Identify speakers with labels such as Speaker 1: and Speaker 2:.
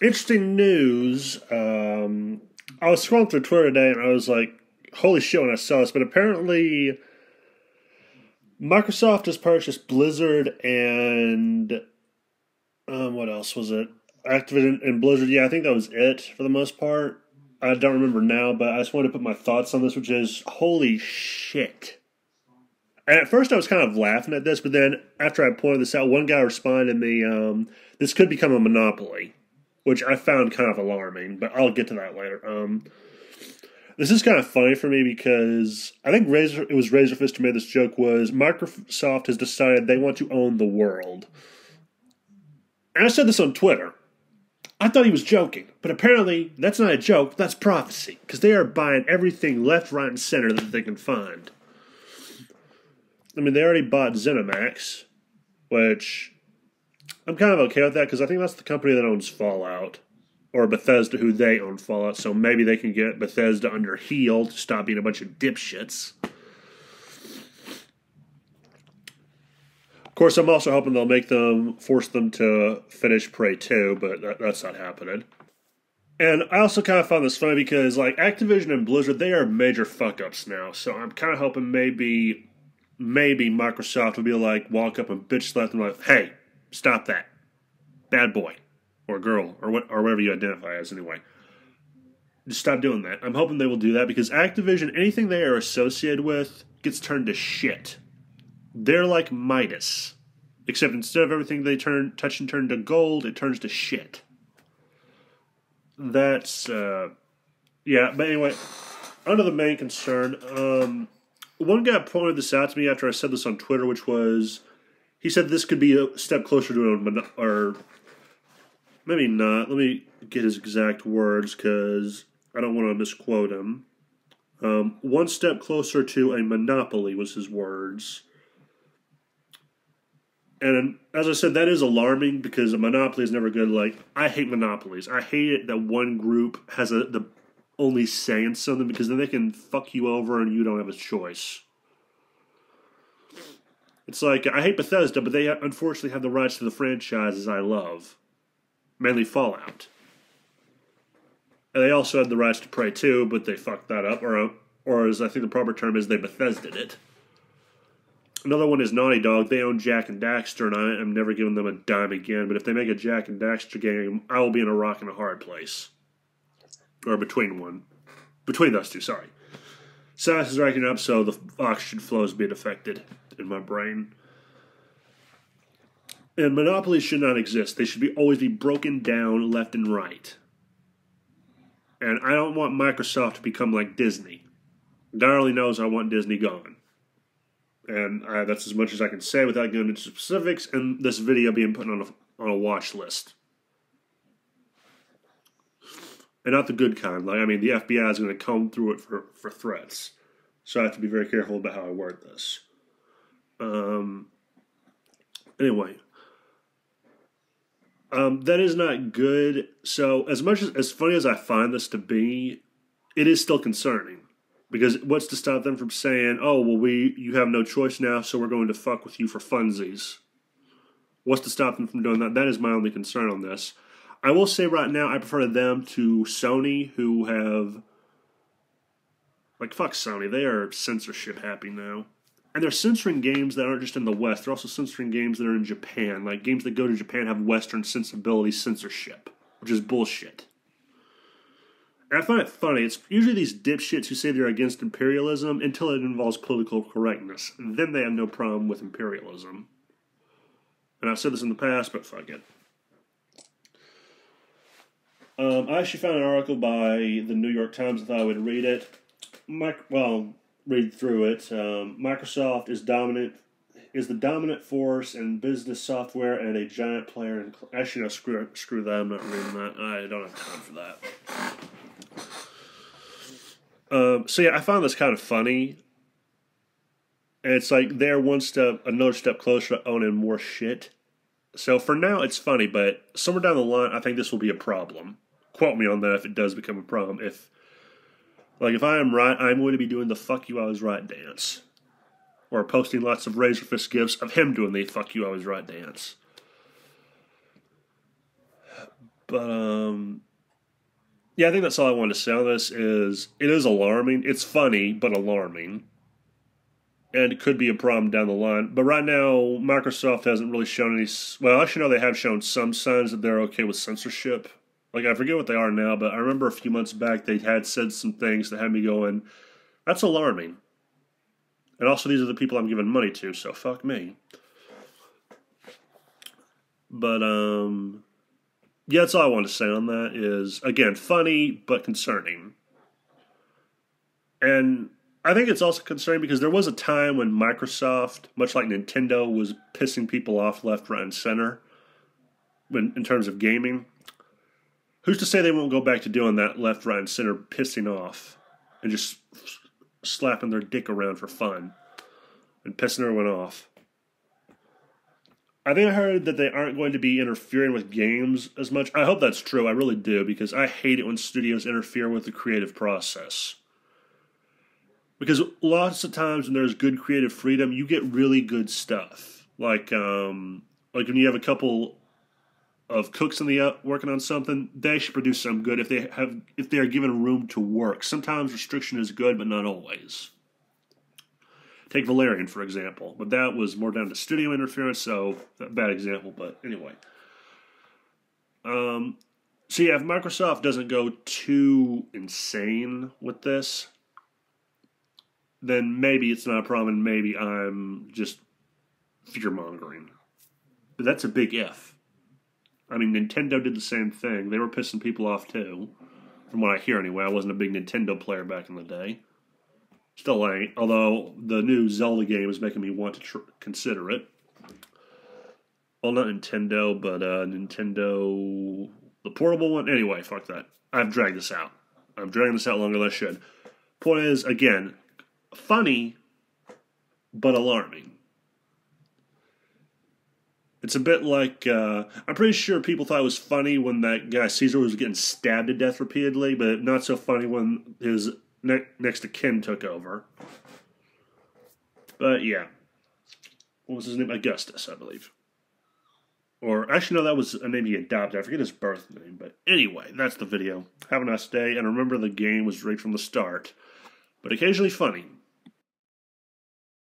Speaker 1: Interesting news. I was scrolling through Twitter today and I was like, holy shit when I saw this, but apparently Microsoft has purchased Blizzard and what else was it? Activision and Blizzard. Yeah, I think that was it for the most part. I don't remember now, but I just wanted to put my thoughts on this, which is holy shit. And at first I was kind of laughing at this, but then after I pointed this out, one guy responded to me, this could become a monopoly, which I found kind of alarming, but I'll get to that later. This is kind of funny for me because I think it was Razorfist who made this joke was Microsoft has decided they want to own the world. And I said this on Twitter. I thought he was joking, but apparently that's not a joke, that's prophecy, because they are buying everything left, right, and center that they can find. I mean, they already bought ZeniMax, which I'm kind of okay with that because I think that's the company that owns Fallout, or Bethesda, who they own Fallout, so maybe they can get Bethesda under heel to stop being a bunch of dipshits. Of course, I'm also hoping they'll force them to finish Prey 2, but that's not happening. And I also kind of found this funny because, like, Activision and Blizzard, they are major fuck-ups now, so I'm kind of hoping maybe Microsoft will be like, walk up and bitch slap them like, hey, stop that. Bad boy. Or girl. Or whatever you identify as anyway. Just stop doing that. I'm hoping they will do that because Activision, anything they are associated with gets turned to shit. They're like Midas. Except instead of everything they touch and turn to gold, it turns to shit. That's, yeah, but anyway, under the main concern, one guy pointed this out to me after I said this on Twitter, which was, he said this could be a step closer to or maybe not. Let me get his exact words because I don't want to misquote him. One step closer to a monopoly was his words. And as I said, that is alarming because a monopoly is never good. Like, I hate monopolies. I hate it that one group has the only say in something because then they can fuck you over and you don't have a choice. It's like, I hate Bethesda, but they unfortunately have the rights to the franchises I love. Mainly Fallout. And they also had the rights to Prey 2, but they fucked that up. Or as I think the proper term is, they Bethesda'd it. Another one is Naughty Dog. They own Jak and Daxter, and I am never giving them a dime again. But if they make a Jak and Daxter game, I will be in a rock and a hard place. Or between those two, sorry. Science is ranking up, so the oxygen flow is being affected in my brain. And monopolies should not exist. They should always be broken down left and right. And I don't want Microsoft to become like Disney. God only knows I want Disney gone. And that's as much as I can say without going into specifics, and this video being put on a watch list. And not the good kind. Like, I mean, the FBI is going to comb through it for threats. So I have to be very careful about how I word this. Anyway. That is not good. So as funny as I find this to be, it is still concerning. Because what's to stop them from saying, oh, well, you have no choice now, so we're going to fuck with you for funsies? What's to stop them from doing that? That is my only concern on this. I will say right now, I prefer them to Sony, who have... Like, fuck Sony. They are censorship happy now. And they're censoring games that aren't just in the West. They're also censoring games that are in Japan. Like, games that go to Japan have Western sensibility censorship, which is bullshit. And I find it funny. It's usually these dipshits who say they're against imperialism until it involves political correctness. And then they have no problem with imperialism. And I've said this in the past, but fuck it. I actually found an article by the New York Times. I thought I would read it. Read through it. Microsoft is the dominant force in business software and a giant player in... Actually, no, screw that. I'm not reading that. I don't have time for that. So yeah, I found this kind of funny. And it's like they're another step closer to owning more shit. So for now, it's funny, but somewhere down the line, I think this will be a problem. Quote me on that if it does become a problem. If I am right, I'm going to be doing the fuck you I was right dance. Or posting lots of Razorfist gifs of him doing the fuck you I was right dance. But, yeah, I think that's all I wanted to say on this is it is alarming. It's funny, but alarming. And it could be a problem down the line. But right now, Microsoft hasn't really shown any... Well, actually, no, they have shown some signs that they're okay with censorship. Like, I forget what they are now, but I remember a few months back they had said some things that had me going, that's alarming. And also, these are the people I'm giving money to, so fuck me. But, yeah, that's all I want to say on that is, again, funny, but concerning. And I think it's also concerning because there was a time when Microsoft, much like Nintendo, was pissing people off left, right, and center in terms of gaming. Who's to say they won't go back to doing that left, right, and center pissing off and just slapping their dick around for fun and pissing everyone off? I think I heard that they aren't going to be interfering with games as much. I hope that's true. I really do, because I hate it when studios interfere with the creative process. Because lots of times when there's good creative freedom, you get really good stuff. Like when you have a couple of cooks in the working on something, they should produce something good if they are given room to work. Sometimes restriction is good, but not always. Take Valerian, for example. But that was more down to studio interference, so a bad example, but anyway. So yeah, if Microsoft doesn't go too insane with this, then maybe it's not a problem, and maybe I'm just fear-mongering. But that's a big if. I mean, Nintendo did the same thing. They were pissing people off, too. From what I hear, anyway. I wasn't a big Nintendo player back in the day. Still ain't, although the new Zelda game is making me want to consider it. Well, not Nintendo, but Nintendo... the portable one? Anyway, fuck that. I've dragged this out. I'm dragging this out longer than I should. Point is, again, funny, but alarming. It's a bit like, I'm pretty sure people thought it was funny when that guy Caesar was getting stabbed to death repeatedly, but not so funny when his next of kin took over. But yeah. What was his name? Augustus, I believe. Or, actually, no, that was a name he adopted. I forget his birth name. But anyway, that's the video. Have a nice day, and remember the game was rigged from the start, but occasionally funny.